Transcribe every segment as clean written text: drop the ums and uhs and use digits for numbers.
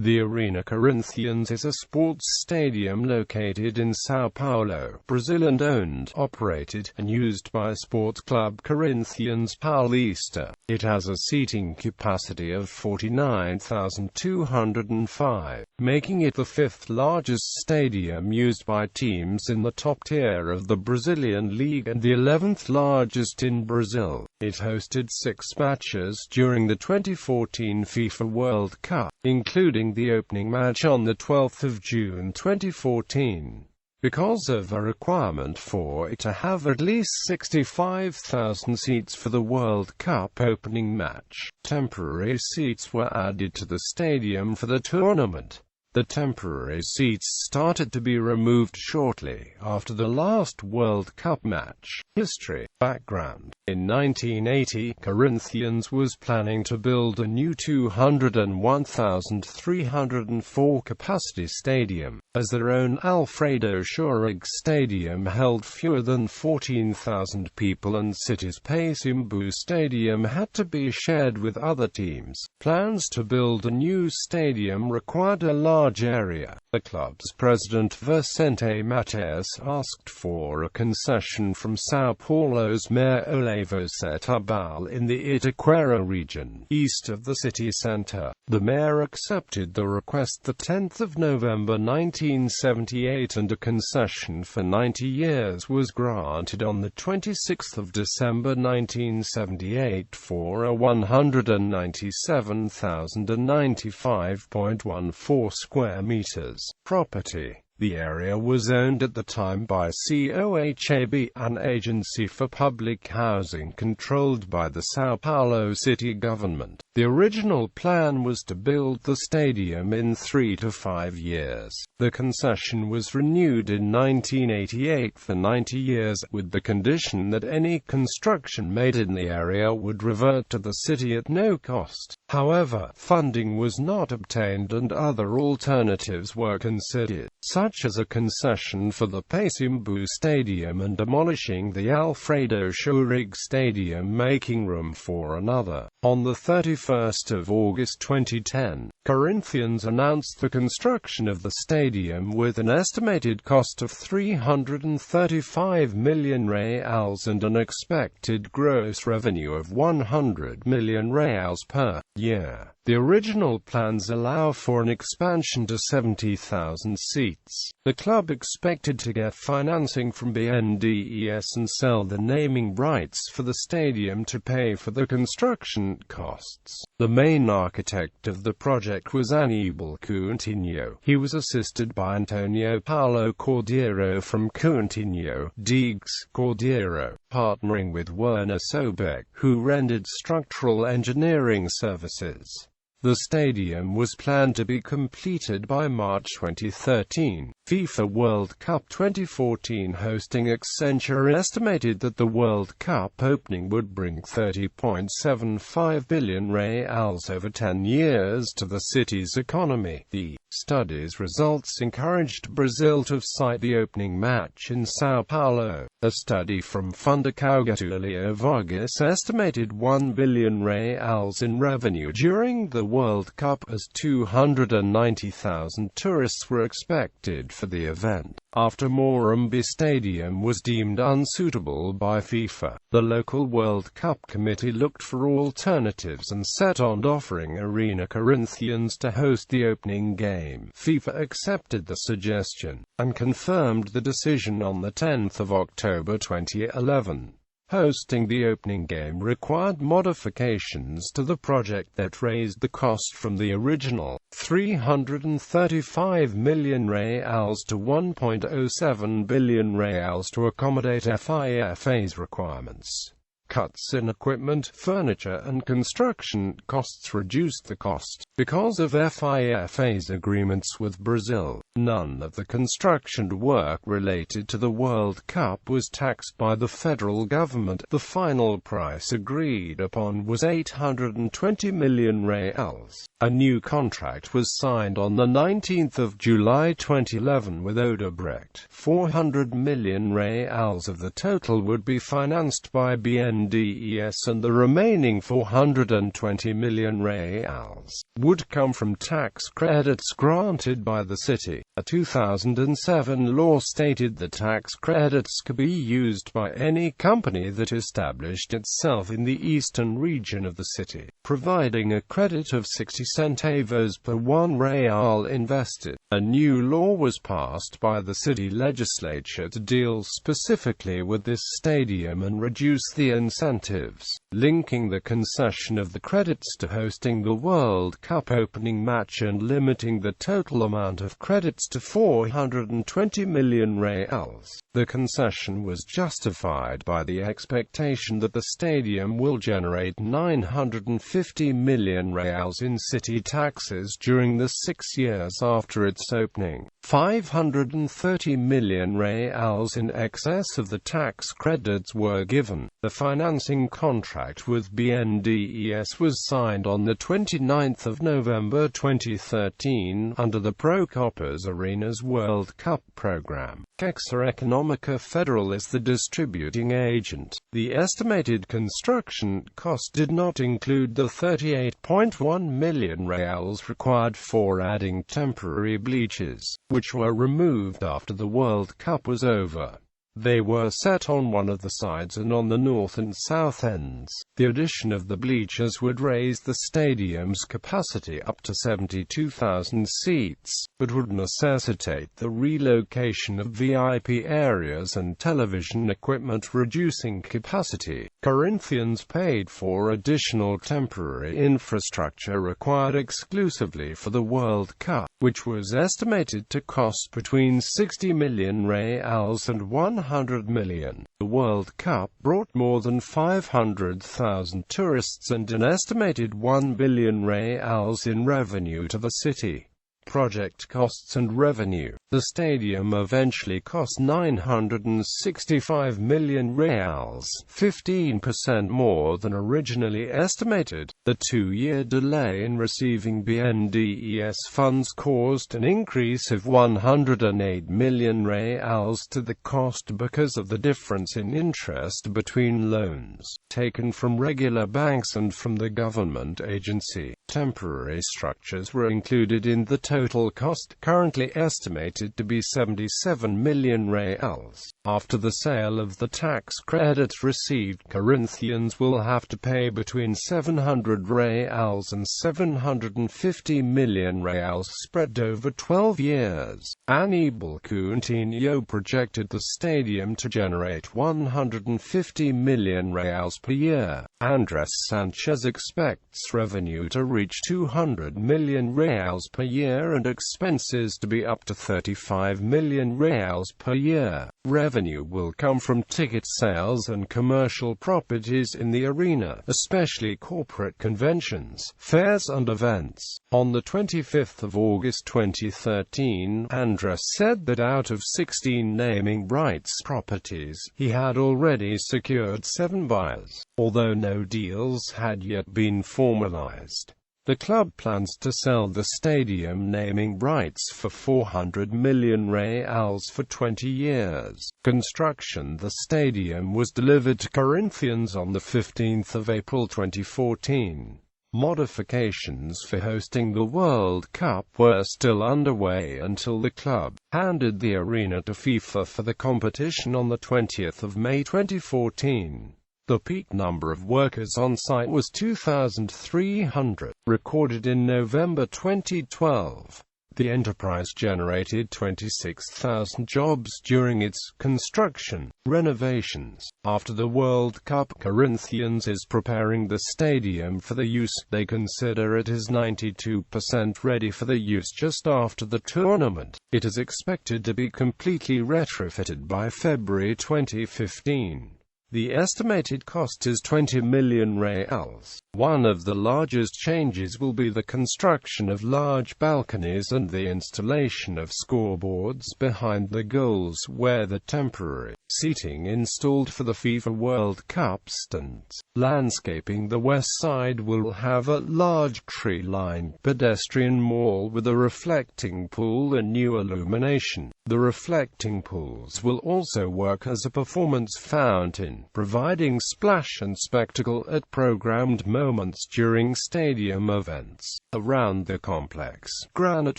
The Arena Corinthians is a sports stadium located in São Paulo, Brazil and owned, operated, and used by Sport Club Corinthians Paulista. It has a seating capacity of 49,205, making it the fifth largest stadium used by teams in the top tier of the Brazilian League and the 11th largest in Brazil. It hosted 6 matches during the 2014 FIFA World Cup, including the opening match on the 12th of June 2014. Because of a requirement for it to have at least 65,000 seats for the World Cup opening match, temporary seats were added to the stadium for the tournament. The temporary seats started to be removed shortly after the last World Cup match. History. Background. In 1980, Corinthians was planning to build a new 201,304 capacity stadium, as their own Alfredo Schurrig Stadium held fewer than 14,000 people and City's Pacaembu Stadium had to be shared with other teams. Plans to build a new stadium required a large area. The club's president Vicente Mateus asked for a concession from São Paulo's Mayor Olavo Setúbal in the Itaquera region, east of the city centre. The mayor accepted the request the 10th of November 1978 and a concession for 90 years was granted on the 26th of December 1978 for a 197,095.14 square meters property. The area was owned at the time by COHAB, an agency for public housing controlled by the São Paulo city government. The original plan was to build the stadium in 3 to 5 years. The concession was renewed in 1988 for 90 years, with the condition that any construction made in the area would revert to the city at no cost. However, funding was not obtained and other alternatives were considered, such as a concession for the Pacaembu Stadium and demolishing the Alfredo Schurrig Stadium, making room for another. On the 31st of August 2010, Corinthians announced the construction of the stadium with an estimated cost of 335 million reals and an expected gross revenue of 100 million reals per year. The original plans allow for an expansion to 70,000 seats. The club expected to get financing from BNDES and sell the naming rights for the stadium to pay for the construction costs. The main architect of the project was Aníbal Coutinho. He was assisted by Antonio Paulo Cordeiro from Coutinho Digs Cordeiro, partnering with Werner Sobeck, who rendered structural engineering services. The stadium was planned to be completed by March 2013. FIFA World Cup 2014 hosting Accenture estimated that the World Cup opening would bring 30.75 billion reals over 10 years to the city's economy. The study's results encouraged Brazil to site the opening match in São Paulo. A study from Fundação Getúlio Vargas estimated 1 billion reals in revenue during the World Cup, as 290,000 tourists were expected for the event. After Morumbi Stadium was deemed unsuitable by FIFA, the local World Cup committee looked for alternatives and set on offering Arena Corinthians to host the opening game. FIFA accepted the suggestion, and confirmed the decision on the 10th of October 2011. Hosting the opening game required modifications to the project that raised the cost from the original 335 million reals to 1.07 billion reals to accommodate FIFA's requirements. Cuts in equipment, furniture and construction costs reduced the cost. Because of FIFA's agreements with Brazil, none of the construction work related to the World Cup was taxed by the federal government. The final price agreed upon was 820 million reals. A new contract was signed on the 19th of July 2011 with Odebrecht. 400 million reals of the total would be financed by BNDES and the remaining 420 million reals would come from tax credits granted by the city. A 2007 law stated that tax credits could be used by any company that established itself in the eastern region of the city, providing a credit of 60 centavos per 1 real invested. A new law was passed by the city legislature to deal specifically with this stadium and reduce the incentives, linking the concession of the credits to hosting the World Cup opening match and limiting the total amount of credits to 420 million reals. The concession was justified by the expectation that the stadium will generate 950 million reals in city taxes during the 6 years after its opening. 530 million reals in excess of the tax credits were given. The financing contract with BNDES was signed on the 29th of November 2013 under the Procopas Arenas World Cup program. Caixa Econômica Federal is the distributing agent. The estimated construction cost did not include the 38.1 million reals required for adding temporary bleachers, which were removed after the World Cup was over. They were set on one of the sides and on the north and south ends. The addition of the bleachers would raise the stadium's capacity up to 72,000 seats, but would necessitate the relocation of VIP areas and television equipment, reducing capacity. Corinthians paid for additional temporary infrastructure required exclusively for the World Cup, which was estimated to cost between 60 million reals and 100 million. The World Cup brought more than 500,000 tourists and an estimated 1 billion reals in revenue to the city. Project costs and revenue. The stadium eventually cost 965 million reals, 15% more than originally estimated. The 2-year delay in receiving BNDES funds caused an increase of 108 million reals to the cost because of the difference in interest between loans taken from regular banks and from the government agency. Temporary structures were included in the total cost, currently estimated to be 77 million reals. After the sale of the tax credits received, Corinthians will have to pay between 700 reals and 750 million reals spread over 12 years. Aníbal Coutinho projected the stadium to generate 150 million reals per year. Andrés Sanchez expects revenue to reach 200 million reals per year and expenses to be up to 35 million reals per year. Revenue will come from ticket sales and commercial properties in the arena, especially corporate conventions, fairs and events. On the 25th of August 2013, Andrés said that out of 16 naming rights properties, he had already secured 7 buyers, although no deals had yet been formalized. The club plans to sell the stadium naming rights for 400 million reals for 20 years. Construction. The stadium was delivered to Corinthians on the 15th of April 2014. Modifications for hosting the World Cup were still underway until the club handed the arena to FIFA for the competition on the 20th of May 2014. The peak number of workers on site was 2,300, recorded in November 2012. The enterprise generated 26,000 jobs during its construction renovations. After the World Cup, Corinthians is preparing the stadium for the use. They consider it is 92% ready for the use just after the tournament. It is expected to be completely retrofitted by February 2015. The estimated cost is 20 million reals. One of the largest changes will be the construction of large balconies and the installation of scoreboards behind the goals where the temporary seating installed for the FIFA World Cup stands. Landscaping. The west side will have a large tree-lined pedestrian mall with a reflecting pool and new illumination. The reflecting pools will also work as a performance fountain. illumination, providing splash and spectacle at programmed moments during stadium events. Around the complex, granite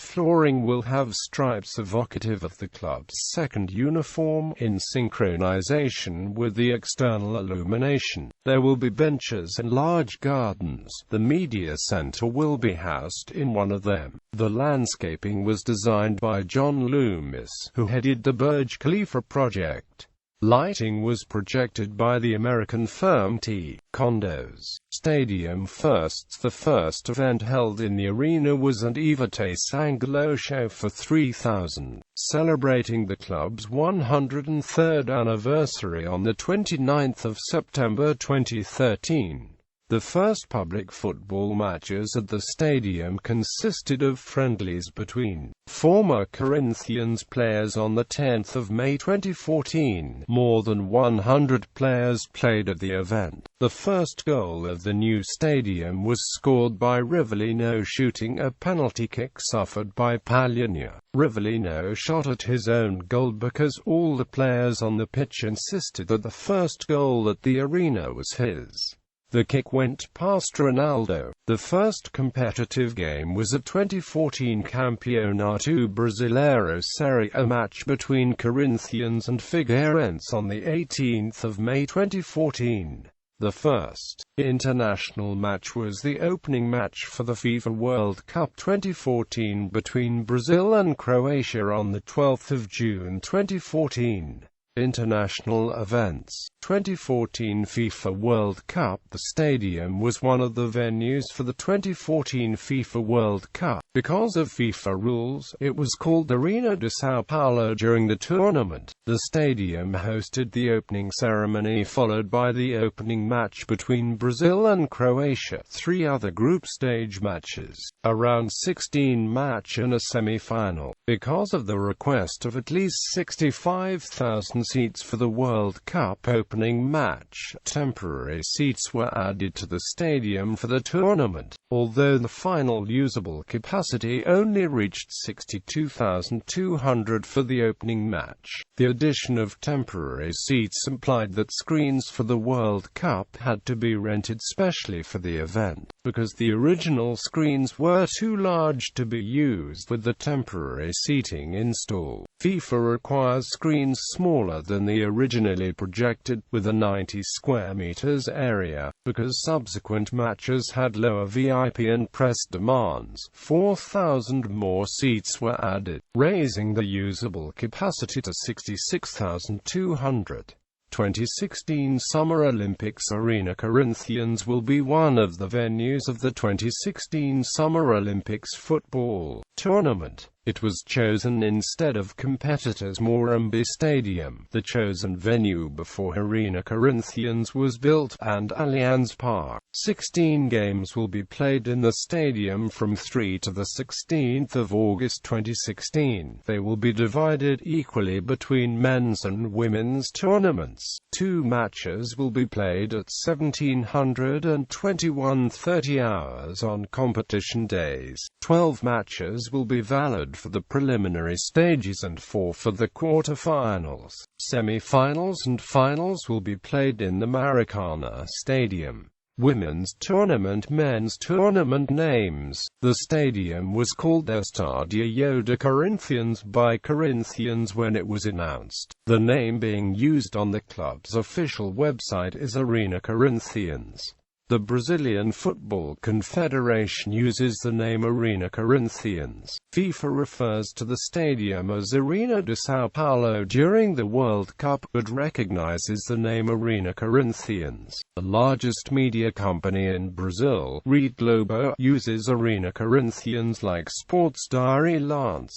flooring will have stripes evocative of the club's second uniform, in synchronization with the external illumination. There will be benches and large gardens. The media center will be housed in one of them. The landscaping was designed by John Loomis, who headed the Burj Khalifa project. Lighting was projected by the American firm T. Condos. Stadium firsts. The first event held in the arena was an Ivete Sangalo show for 3,000, celebrating the club's 103rd anniversary on the 29th of September 2013. The first public football matches at the stadium consisted of friendlies between former Corinthians players on the 10th of May 2014. More than 100 players played at the event. The first goal of the new stadium was scored by Rivellino shooting a penalty kick suffered by Pagliania. Rivellino shot at his own goal because all the players on the pitch insisted that the first goal at the arena was his. The kick went past Ronaldo. The first competitive game was a 2014 Campeonato Brasileiro Série A match between Corinthians and Figueirense on the 18th of May 2014. The first international match was the opening match for the FIFA World Cup 2014 between Brazil and Croatia on the 12th of June 2014. International events. 2014 FIFA World Cup. The stadium was one of the venues for the 2014 FIFA World Cup. Because of FIFA rules, it was called Arena de São Paulo during the tournament. The stadium hosted the opening ceremony followed by the opening match between Brazil and Croatia, 3 other group stage matches, a round 16 match and a semi-final. Because of the request of at least 65,000 seats for the World Cup opening match, temporary seats were added to the stadium for the tournament. Although the final usable capacity only reached 62,200 for the opening match, the addition of temporary seats implied that screens for the World Cup had to be rented specially for the event, because the original screens were too large to be used with the temporary seating installed. FIFA requires screens smaller than the originally projected, with a 90 square meters area, because subsequent matches had lower VIP and press demands. 4,000 more seats were added, raising the usable capacity to 66,200. 2016 Summer Olympics. Arena Corinthians will be one of the venues of the 2016 Summer Olympics football tournament. It was chosen instead of competitors' Morumbi Stadium, the chosen venue before Arena Corinthians was built, and Allianz Park. 16 games will be played in the stadium from 3 to the 16th of August 2016. They will be divided equally between men's and women's tournaments. 2 matches will be played at 1700 and 21:30 hours on competition days. 12 matches will be valid for the preliminary stages and 4 for the quarter-finals. Semi-finals and finals will be played in the Maracana Stadium. Women's tournament. Men's tournament names. The stadium was called Estadio de Corinthians by Corinthians when it was announced. The name being used on the club's official website is Arena Corinthians. The Brazilian Football Confederation uses the name Arena Corinthians. FIFA refers to the stadium as Arena de São Paulo during the World Cup, but recognizes the name Arena Corinthians. The largest media company in Brazil, Rede Globo, uses Arena Corinthians like Sports.It.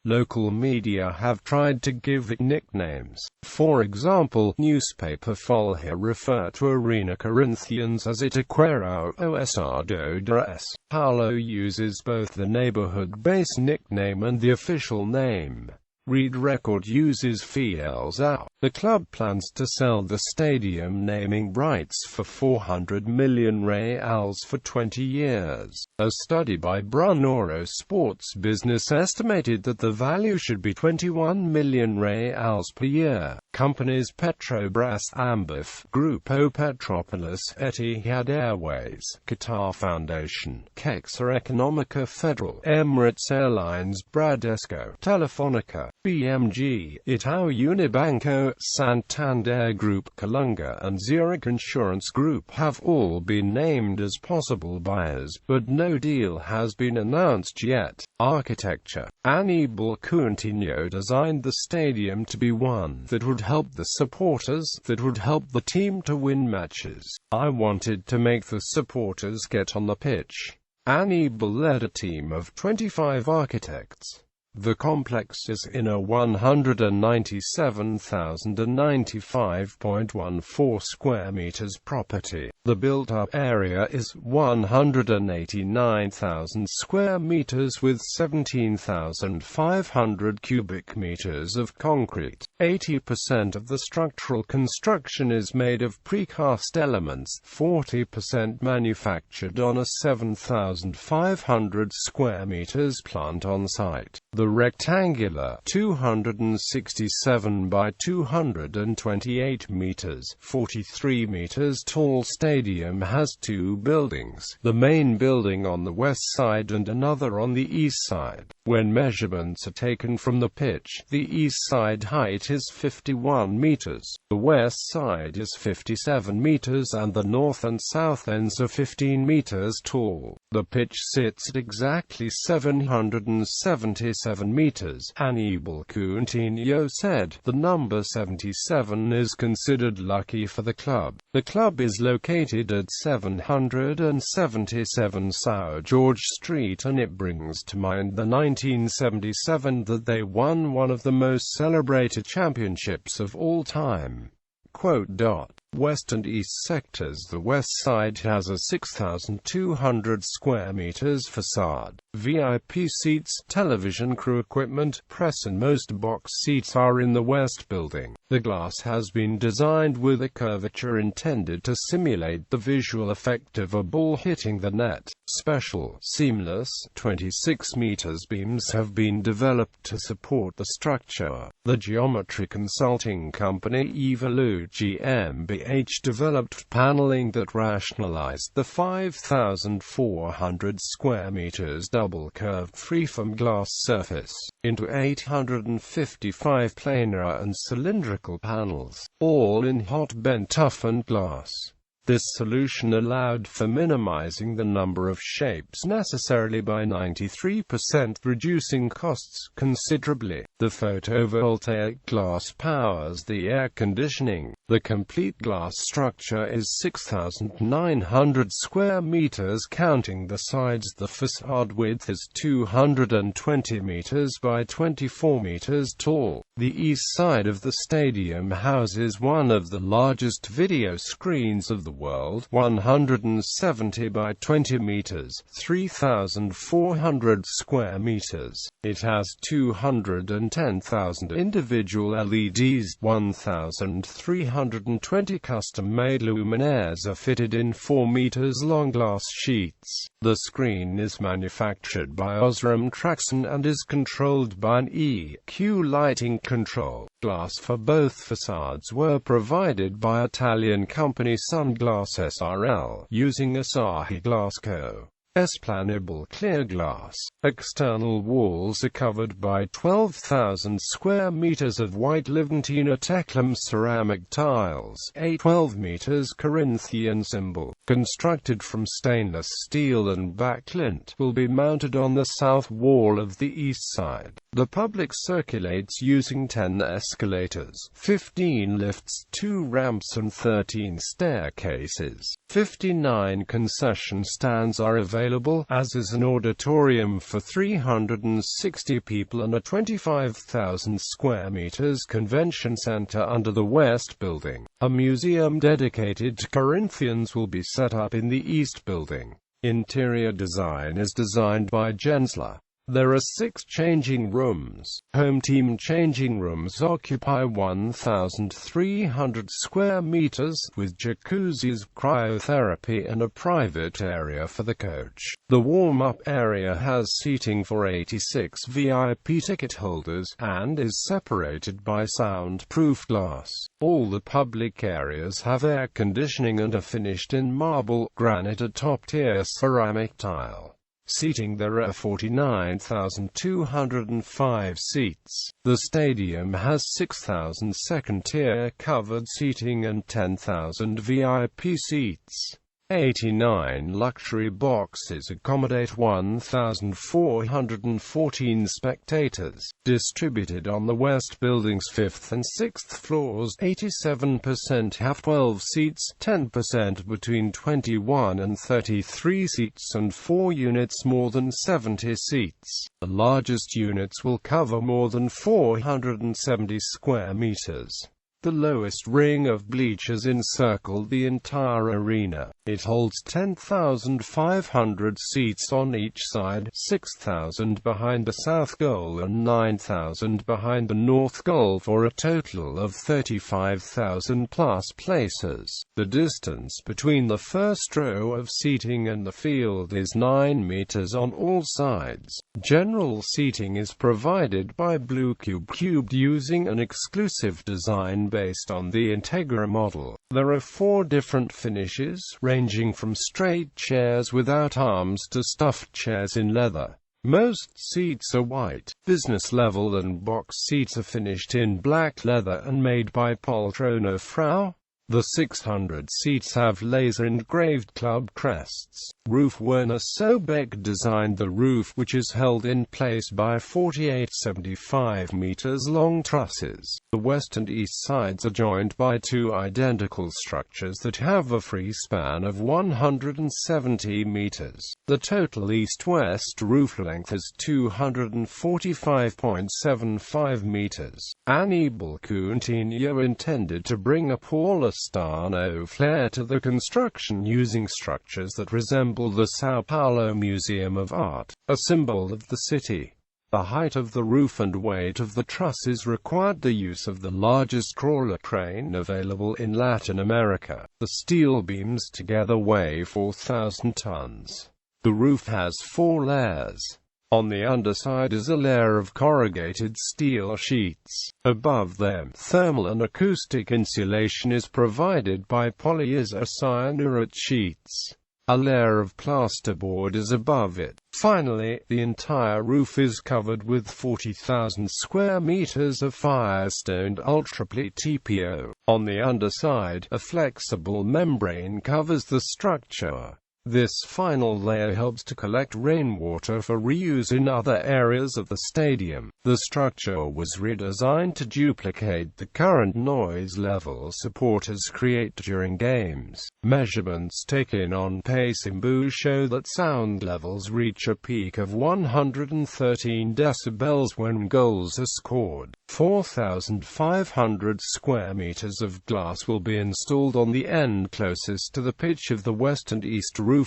Local media have tried to give it nicknames. For example, newspaper Folha refer to Arena Corinthians as Itaquera ou Estado de São Paulo uses both the neighborhood base nickname and the official name. Read record uses FIELS-OUT. The club plans to sell the stadium naming rights for $400 million for 20 years. A study by Brunoro Sports Business estimated that the value should be $21 million per year. Companies Petrobras, Ambif, Grupo Petropolis, Etihad Airways, Qatar Foundation, Caixa Econômica Federal, Emirates Airlines, Bradesco, Telefonica, BMG, Itaú Unibanco, Santander Group, Colunga and Zurich Insurance Group have all been named as possible buyers, but no deal has been announced yet. Architecture. Aníbal Coutinho designed the stadium to be one that would help the supporters, that would help the team to win matches. I wanted to make the supporters get on the pitch. Aníbal led a team of 25 architects. The complex is in a 197,095.14 square meters property. The built-up area is 189,000 square meters with 17,500 cubic meters of concrete. 80% of the structural construction is made of precast elements, 40% manufactured on a 7,500 square meters plant on site. The rectangular 267 by 228 meters, 43 meters tall stadium has two buildings, the main building on the west side and another on the east side. When measurements are taken from the pitch, the east side height is 51 meters, the west side is 57 meters and the north and south ends are 15 meters tall. The pitch sits at exactly 777 meters, Aníbal Coutinho said. The number 77 is considered lucky for the club. The club is located at 777 São Jorge Street and it brings to mind the 1977 that they won one of the most celebrated championships of all time. West and east sectors. The west side has a 6,200 square meters facade. VIP seats, television crew equipment, press and most box seats are in the west building. The glass has been designed with a curvature intended to simulate the visual effect of a ball hitting the net. Special, seamless, 26 meters beams have been developed to support the structure. The geometry consulting company Evolute GmbH developed paneling that rationalized the 5,400 square meters double-curved freeform glass surface into 855 planar and cylindrical panels, all in hot-bent toughened glass. This solution allowed for minimizing the number of shapes necessarily by 93%, reducing costs considerably. The photovoltaic glass powers the air conditioning. The complete glass structure is 6,900 square meters counting the sides. The facade width is 220 meters by 24 meters tall. The east side of the stadium houses one of the largest video screens of the world, 170 by 20 meters, 3,400 square meters. It has 210,000 individual LEDs, 1,320 custom-made luminaires are fitted in 4 meters long glass sheets. The screen is manufactured by Osram Traxon and is controlled by an EQ lighting control. Glass for both facades were provided by Italian company Sunglass SRL, using Asahi Glass Co. Esplanable clear glass. External walls are covered by 12,000 square meters of white Levantina Teclum ceramic tiles, a 12 meters Corinthian symbol, constructed from stainless steel and backlint, will be mounted on the south wall of the east side. The public circulates using 10 escalators, 15 lifts, 2 ramps and 13 staircases. 59 concession stands are available, as is an auditorium for 360 people and a 25,000 square meters convention center under the west building. A museum dedicated to Corinthians will be set up in the east building. Interior design is designed by Gensler. There are 6 changing rooms. Home team changing rooms occupy 1,300 square meters, with jacuzzis, cryotherapy and a private area for the coach. The warm-up area has seating for 86 VIP ticket holders, and is separated by soundproof glass. All the public areas have air conditioning and are finished in marble, granite or top-tier ceramic tile. Seating: there are 49,205 seats. The stadium has 6,000 second-tier covered seating and 10,000 VIP seats. 89 luxury boxes accommodate 1,414 spectators, distributed on the West Building's 5th and 6th floors. 87% have 12 seats, 10% between 21 and 33 seats, and 4 units more than 70 seats. The largest units will cover more than 470 square meters. The lowest ring of bleachers encircled the entire arena. It holds 10,500 seats on each side, 6,000 behind the south goal and 9,000 behind the north goal, for a total of 35,000 plus places. The distance between the first row of seating and the field is 9 meters on all sides. General seating is provided by Blue Cubed using an exclusive design based on the Integra model. There are 4 different finishes, ranging from straight chairs without arms to stuffed chairs in leather. Most seats are white. Business level and box seats are finished in black leather and made by Poltrona Frau. The 600 seats have laser-engraved club crests. Roof: Werner Sobeck designed the roof, which is held in place by 48 75 meters long trusses. The west and east sides are joined by 2 identical structures that have a free span of 170 meters. The total east-west roof length is 245.75 meters. Annibale Coutinho intended to bring a Paulistano flair to the construction using structures that resemble the São Paulo Museum of Art, a symbol of the city. The height of the roof and weight of the trusses required the use of the largest crawler crane available in Latin America. The steel beams together weigh 4,000 tons. The roof has 4 layers. On the underside is a layer of corrugated steel sheets. Above them, thermal and acoustic insulation is provided by polyisocyanurate sheets. A layer of plasterboard is above it. Finally, the entire roof is covered with 40,000 square meters of firestoned ultraplate TPO. On the underside, a flexible membrane covers the structure. This final layer helps to collect rainwater for reuse in other areas of the stadium. The structure was redesigned to duplicate the current noise level supporters create during games. Measurements taken on Pacaembu show that sound levels reach a peak of 113 decibels when goals are scored. 4,500 square meters of glass will be installed on the end closest to the pitch of the west and east roofing.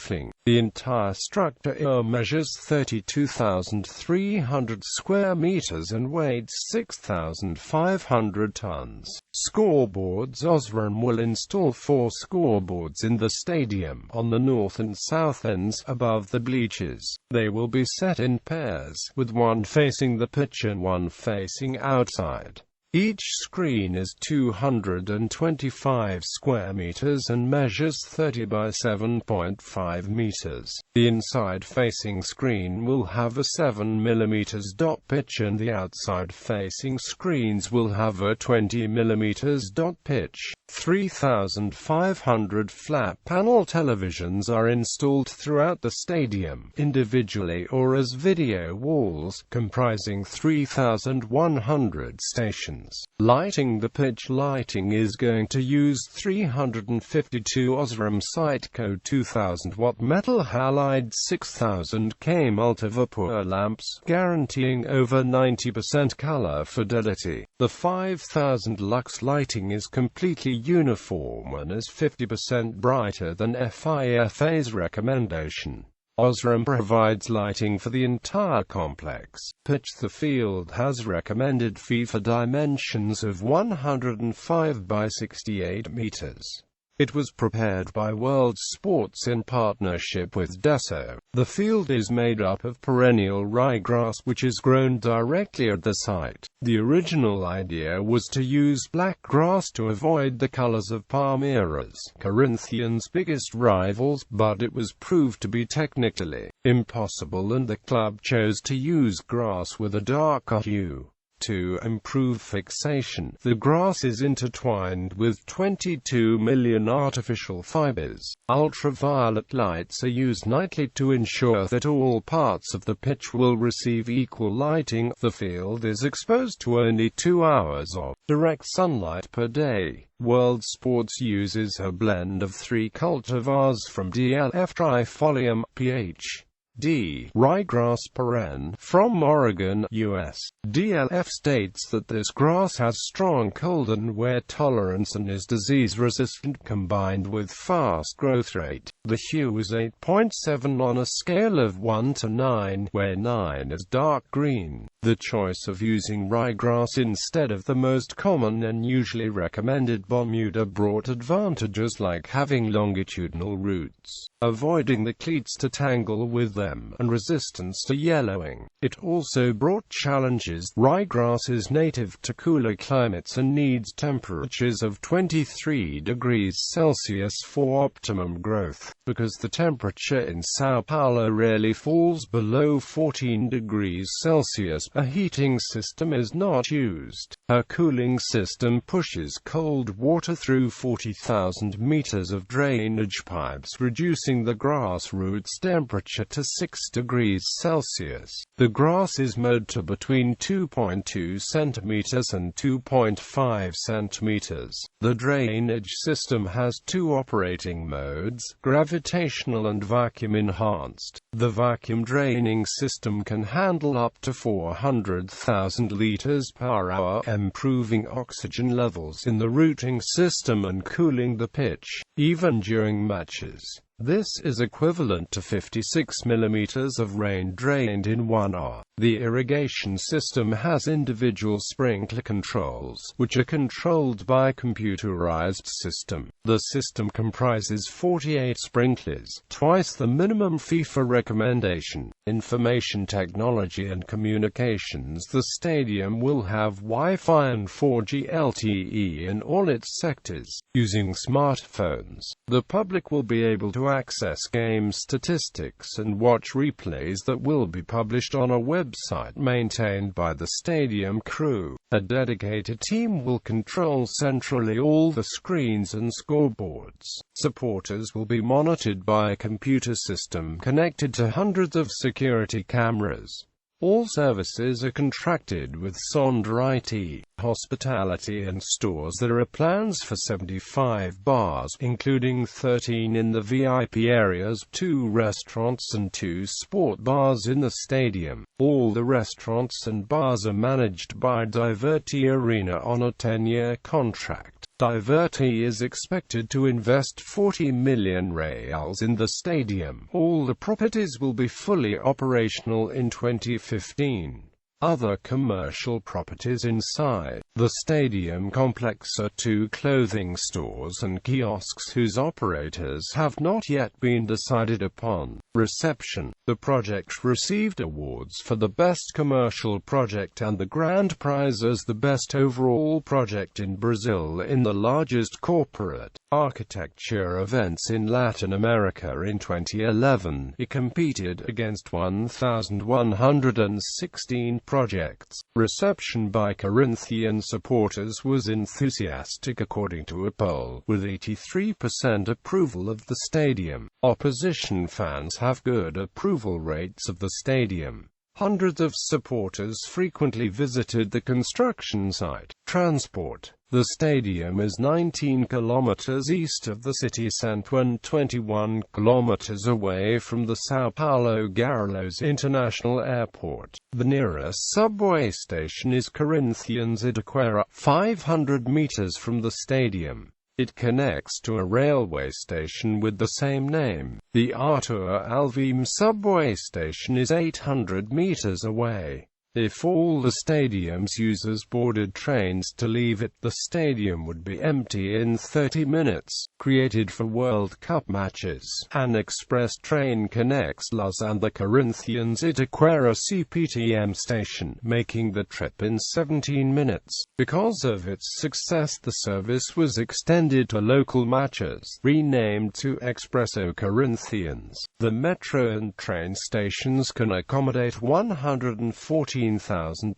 The entire structure measures 32,300 square meters and weighs 6,500 tons. Scoreboards: Osram will install 4 scoreboards in the stadium, on the north and south ends, above the bleachers. They will be set in pairs, with one facing the pitch and one facing outside. Each screen is 225 square meters and measures 30 by 7.5 meters. The inside-facing screen will have a 7 mm dot pitch and the outside-facing screens will have a 20 mm dot pitch. 3,500 flat-panel televisions are installed throughout the stadium, individually or as video walls, comprising 3,100 stations. Lighting: the pitch lighting is going to use 352 Osram site code 2000 watt metal halide 6000K multivapor lamps, guaranteeing over 90% color fidelity. The 5000 lux lighting is completely uniform and is 50% brighter than FIFA's recommendation. Osram provides lighting for the entire complex. Pitch: the field has recommended FIFA dimensions of 105 by 68 meters. It was prepared by World Sports in partnership with Deso. The field is made up of perennial ryegrass which is grown directly at the site. The original idea was to use black grass to avoid the colors of Palmeiras, Corinthians' biggest rivals, but it was proved to be technically impossible and the club chose to use grass with a darker hue. To improve fixation, the grass is intertwined with 22 million artificial fibers. Ultraviolet lights are used nightly to ensure that all parts of the pitch will receive equal lighting. The field is exposed to only 2 hours of direct sunlight per day. World Sports uses a blend of 3 cultivars from DLF Trifolium, Ph.D. ryegrass paren from Oregon, U.S. DLF states that this grass has strong cold and wear tolerance and is disease-resistant combined with fast growth rate. The hue is 8.7 on a scale of 1 to 9, where 9 is dark green. The choice of using ryegrass instead of the most common and usually recommended Bermuda brought advantages like having longitudinal roots, avoiding the cleats to tangle with them, and resistance to yellowing. It also brought challenges. Ryegrass is native to cooler climates and needs temperatures of 23 degrees Celsius for optimum growth. Because the temperature in São Paulo rarely falls below 14 degrees Celsius, a heating system is not used. A cooling system pushes cold water through 40,000 meters of drainage pipes, reducing the grass roots temperature to 6 degrees Celsius. The grass is mowed to between 2.2 centimeters and 2.5 centimeters. The drainage system has 2 operating modes, gravitational and vacuum enhanced. The vacuum draining system can handle up to 400,000 liters per hour, improving oxygen levels in the rooting system and cooling the pitch, even during matches. This is equivalent to 56 millimeters of rain drained in 1 hour. The irrigation system has individual sprinkler controls, which are controlled by a computerized system. The system comprises 48 sprinklers, twice the minimum FIFA recommendation. Information technology and communications. The stadium will have Wi-Fi and 4G LTE in all its sectors. Using smartphones, the public will be able to access game statistics and watch replays that will be published on a website maintained by the stadium crew. A dedicated team will control centrally all the screens and scoreboards. Supporters will be monitored by a computer system connected to hundreds of security cameras. All services are contracted with Sport.It. Hospitality and stores. There are plans for 75 bars, including 13 in the VIP areas, 2 restaurants and 2 sport bars in the stadium. All the restaurants and bars are managed by Diverti Arena on a 10-year contract. Diverti is expected to invest 40 million reals in the stadium. All the properties will be fully operational in 2015. Other commercial properties inside the stadium complex are 2 clothing stores and kiosks whose operators have not yet been decided upon. Reception. The project received awards for the best commercial project and the grand prize as the best overall project in Brazil in the largest corporate architecture events in Latin America in 2011. It competed against 1,116 projects. Reception by Corinthian supporters was enthusiastic according to a poll, with 83% approval of the stadium. Opposition fans have good approval rates of the stadium. Hundreds of supporters frequently visited the construction site. Transport. The stadium is 19 kilometers east of the city centre and 21 kilometers away from the São Paulo Guarulhos International Airport. The nearest subway station is Corinthians Itaquera, 500 meters from the stadium. It connects to a railway station with the same name. The Artur Alvim subway station is 800 meters away. If all the stadium's users boarded trains to leave it, the stadium would be empty in 30 minutes. Created for World Cup matches, an express train connects Luz and the Corinthians.It Aquara CPTM station, making the trip in 17 minutes. Because of its success, the service was extended to local matches, renamed to Expresso Corinthians. The metro and train stations can accommodate 114,000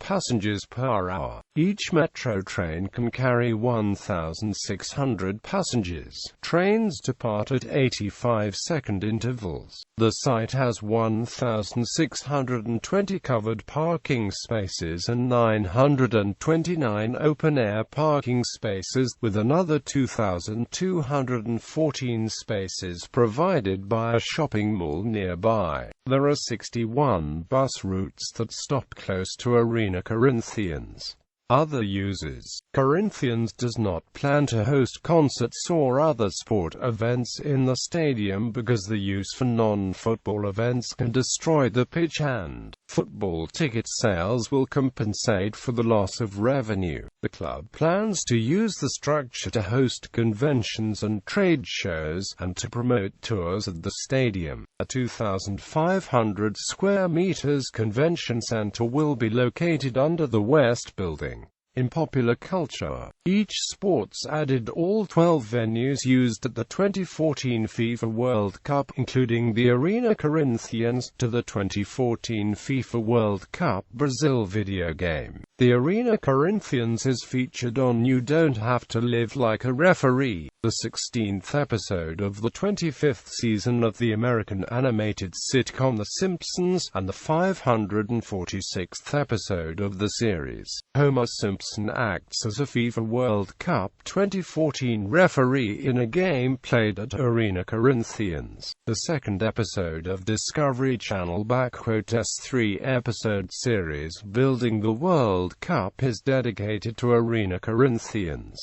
passengers per hour. Each metro train can carry 1,600 passengers. Trains depart at 85-second intervals. The site has 1,620 covered parking spaces and 929 open-air parking spaces, with another 2,214 spaces provided by a shopping mall nearby. There are 61 bus routes that stop close to Arena Corinthians. Other uses. Corinthians does not plan to host concerts or other sport events in the stadium because the use for non-football events can destroy the pitch, and football ticket sales will compensate for the loss of revenue. The club plans to use the structure to host conventions and trade shows, and to promote tours at the stadium. A 2,500 square meters convention center will be located under the West Building. In popular culture, each sports added all 12 venues used at the 2014 FIFA World Cup, including the Arena Corinthians, to the 2014 FIFA World Cup Brazil video game. The Arena Corinthians is featured on You Don't Have to Live Like a Referee, the 16th episode of the 25th season of the American animated sitcom The Simpsons, and the 546th episode of the series. Homer Simpson acts as a FIFA World Cup 2014 referee in a game played at Arena Corinthians. The second episode of Discovery Channel/S 3-episode series Building the World Cup is dedicated to Arena Corinthians.